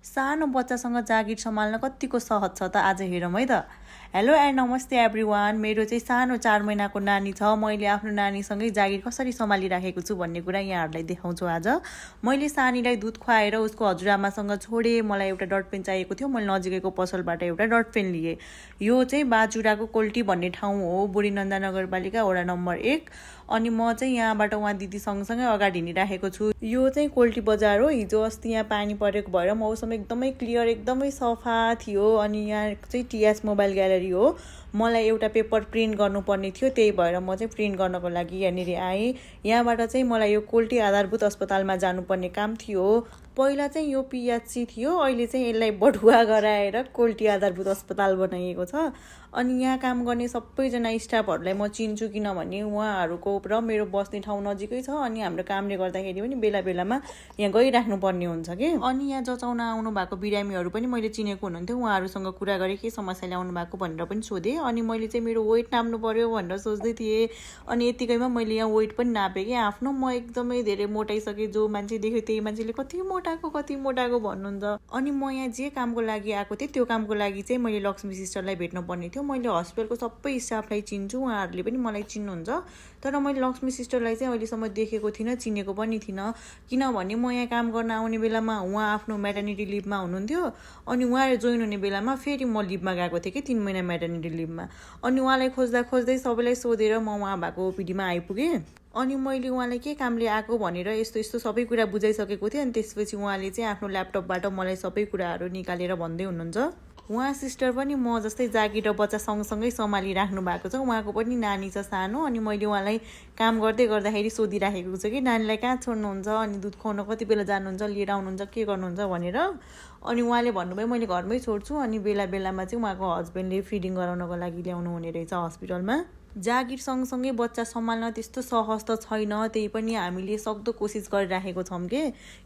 सानो बच्चासँग जागिर सम्हाल्न कतिको सहज छ त आज हेरौँ है त। हेलो एन्ड नमस्ते एभ्रिवान। मेरो चाहिँ सानो 4 महिनाको नानी छ। मैले आफ्नो नानीसँगै जागिर कसरी सम्हालिराखेको छु भन्ने कुरा यहाँहरूलाई देखाउँछु आज। मैले सानीलाई दुध खुवाएर उसको हजुरआमासँग छोडेँ। मलाई एउटा डट पेन चाहिएको थियो। मैले नजिकैको पसलबाट एउटा डट पेन लिएँ। यो चाहिँ बाजुराको कोल्टी भन्ने ठाउँ हो, बुढीनन्दा नगरपालिका वडा नम्बर 1। अनि म चाहिँ यहाँबाट उहाँ दिदी सँगसँगै अगाडि हिँडिराखेको छु। यो चाहिँ कोल्टी बजार हो। हिजो अस्ति यहाँ पानी परेको भएर मौसम एकदमै क्लियर, एकदमै सफा थियो। अनि यहाँ चाहिँ टिएस मोबाइल ग्यालरी हो। मलाई एउटा पेपर प्रिन्ट गर्नुपर्ने थियो, त्यही भएर म चाहिँ प्रिन्ट गर्नको लागि यहाँनिर आएँ। यहाँबाट चाहिँ मलाई यो कोल्टी आधारभूत अस्पतालमा जानुपर्ने काम थियो। पहिला चाहिँ यो पिएचसी थियो, अहिले चाहिँ यसलाई बढुवा गराएर कोल्टी आधारभूत अस्पताल बनाइएको छ। अनि यहाँ काम गर्ने सबैजना स्टाफहरूलाई म चिन्छु, किनभने उहाँहरूको र मेरो बस्ने ठाउँ नजिकै छ। अनि हाम्रो कामले गर्दाखेरि पनि बेला बेलामा यहाँ गइराख्नु पर्ने हुन्छ कि। अनि यहाँ जचाउन आउनु भएको बिरामीहरू पनि मैले चिनेको हुनुहुन्थ्यो। उहाँहरूसँग कुरा गरेँ के समस्या ल्याउनु भएको भनेर पनि सोधेँ। अनि मैले चाहिँ मेरो वेट नाप्नु पर्यो भनेर सोच्दै थिएँ। अनि यतिकैमा मैले यहाँ वेट पनि नापेँ कि आफ्नो। म एकदमै धेरै मोटाइसकेँ। जो मान्छे देख्यो त्यही मान्छेले कति मोटाको भन्नुहुन्छ। अनि म यहाँ जे कामको लागि आएको थिएँ त्यो कामको लागि चाहिँ मैले लक्ष्मी सिस्टरलाई भेट्नु पर्ने थियो। मैले हस्पिटलको सबै स्टाफलाई चिन्छु, उहाँहरूले पनि मलाई चिन्नुहुन्छ। तर मैले लक्ष्मी सिस्टरलाई चाहिँ अहिलेसम्म देखेको थिइनँ, चिनेको पनि थिइनँ। किनभने म यहाँ काम गर्न आउने बेलामा उहाँ आफ्नो म्याटर्निटी लिभमा हुनुहुन्थ्यो। अनि उहाँ जोइन हुने बेलामा फेरि म लिभमा गएको थिएँ कि 3 महिना म्याटर्निटी लिभमा। अनि उहाँलाई खोज्दै सबैलाई सोधेर म उहाँ भएको ओपिडीमा आइपुगेँ। अनि मैले उहाँलाई के कामले आएको भनेर यस्तो सबै कुरा बुझाइसकेको थिएँ। अनि त्यसपछि उहाँले चाहिँ आफ्नो ल्यापटपबाट मलाई सबै कुराहरू निकालेर भन्दै हुनुहुन्छ। उहाँ सिस्टर पनि म जस्तै जागिर र बच्चा सँगसँगै सम्हालिराख्नु भएको छ। उहाँको पनि नानी छ सानो। अनि मैले उहाँलाई काम गर्दाखेरि सोधिराखेको छु कि नानीलाई कहाँ छोड्नुहुन्छ, अनि दुध खुवाउन कति बेला जानुहुन्छ, लिएर आउनुहुन्छ, के गर्नुहुन्छ भनेर। अनि उहाँले भन्नुभयो मैले घरमै छोड्छु। अनि बेला बेलामा चाहिँ उहाँको हस्बेन्डले फिडिङ गराउनको लागि ल्याउनु हुने रहेछ हस्पिटलमा। जागिर सँगसँगै बच्चा सम्हाल्न त्यस्तो सहज त छैन, त्यही पनि हामीले सक्दो कोसिस गरिराखेको छौँ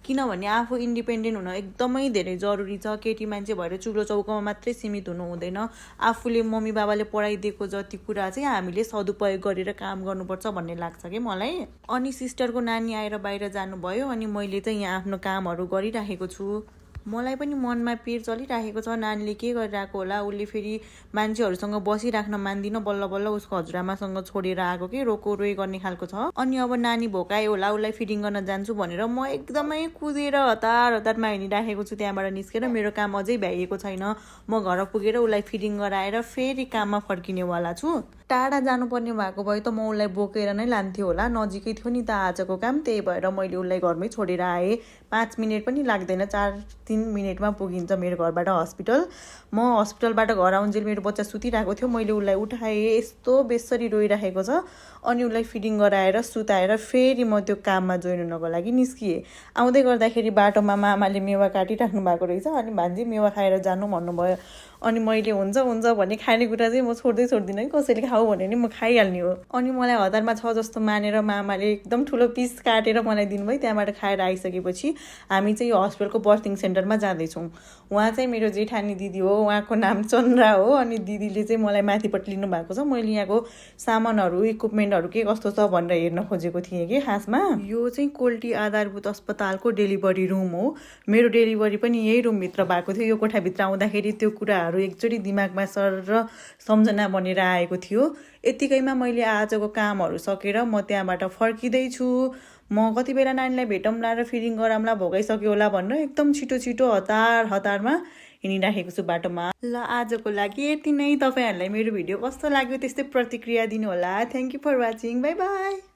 किनभने आफू इन्डिपेन्डेन्ट हुन एकदमै धेरै जरुरी छ। केटी मान्छे भएर चुलो चौकोमा मात्रै सीमित हुनु हुँदैन। आफूले मम्मी बाबाले पढाइदिएको जति कुरा चाहिँ हामीले सदुपयोग गरेर काम गर्नुपर्छ भन्ने लाग्छ कि मलाई। अनि सिस्टरको नानी आएर बाहिर जानुभयो। अनि मैले चाहिँ यहाँ आफ्नो कामहरू गरिराखेको छु। मलाई पनि मनमा पिर चलिराखेको छ, नानीले के गरिरहेको होला। उसले फेरि मान्छेहरूसँग बसिराख्न मान्दिन, बल्ल बल्ल उसको हजुरआमासँग छोडेर आएको कि रोई गर्ने खालको छ। अनि अब नानी भोकायो होला, उसलाई फिडिङ गर्न जान्छु भनेर म एकदमै कुदेर हतारमा हिँडिराखेको छु। त्यहाँबाट निस्केर मेरो काम अझै भ्याइएको छैन। म घर पुगेर उसलाई फिडिङ गराएर फेरि काममा फर्किनेवाला छु। टाढा जानुपर्ने भएको भए त म उसलाई बोकेर नै लान्थेँ होला, नजिकै थियो नि त आजको काम। त्यही भएर मैले उसलाई घरमै छोडेर आएँ। 5 मिनट पनि लाग्दैन, 4-3 मिनटमा पुगिन्छ मेरो घरबाट हस्पिटल। म हस्पिटलबाट घर आउन्जेल मेरो बच्चा सुतिरहेको थियो। मैले उसलाई उठाएँ, यस्तो बेसरी रोइराखेको छ। अनि उसलाई फिडिङ गराएर सुताएर फेरि म त्यो काममा जोइन हुनको लागि निस्किएँ। आउँदै गर्दाखेरि बाटोमा मामाले मेवा काटिराख्नु भएको रहेछ। अनि भान्जी मेवा खाएर जानु भन्नुभयो। अनि मैले हुन्छ भन्ने खानेकुरा चाहिँ म छोड्दिनँ कि, कसैले खाऊ भने नि म खाइहाल्ने हो। अनि मलाई हतारमा छ जस्तो मानेर मामाले एकदम ठुलो पिस काटेर मलाई दिनुभयो। त्यहाँबाट खाएर आइसकेपछि हामी चाहिँ यो हस्पिटलको बर्थिङ सेन्टरमा जाँदैछौँ। उहाँ चाहिँ मेरो जेठानी दिदी हो, उहाँको नाम चन्द्रा हो। अनि दिदीले चाहिँ मलाई माथिपट्टि लिनु भएको छ। मैले यहाँको सामानहरू इक्विपमेन्टहरू के कस्तो छ भनेर हेर्न खोजेको थिएँ कि खासमा। यो चाहिँ कोल्टी आधारभूत अस्पतालको डेलिभरी रुम हो। मेरो डेलिभरी पनि यही रुमभित्र भएको थियो। यो कोठाभित्र आउँदाखेरि त्यो कुराहरू एकचोटि दिमागमा सर र सम्झना बनेर आएको थियो। यतिकैमा मैले आजको कामहरू सकेर म त्यहाँबाट फर्किँदैछु। म कति बेला नानीलाई भेटौँला र फिडिङ गराउँला, भोगाइसक्यो होला भनेर एकदम छिटो हतारमा हिँडिराखेको छु बाटोमा। ल आजको लागि यति नै। तपाईँहरूलाई मेरो भिडियो कस्तो लाग्यो त्यस्तै प्रतिक्रिया दिनुहोला। Thank you for watching. Bye by.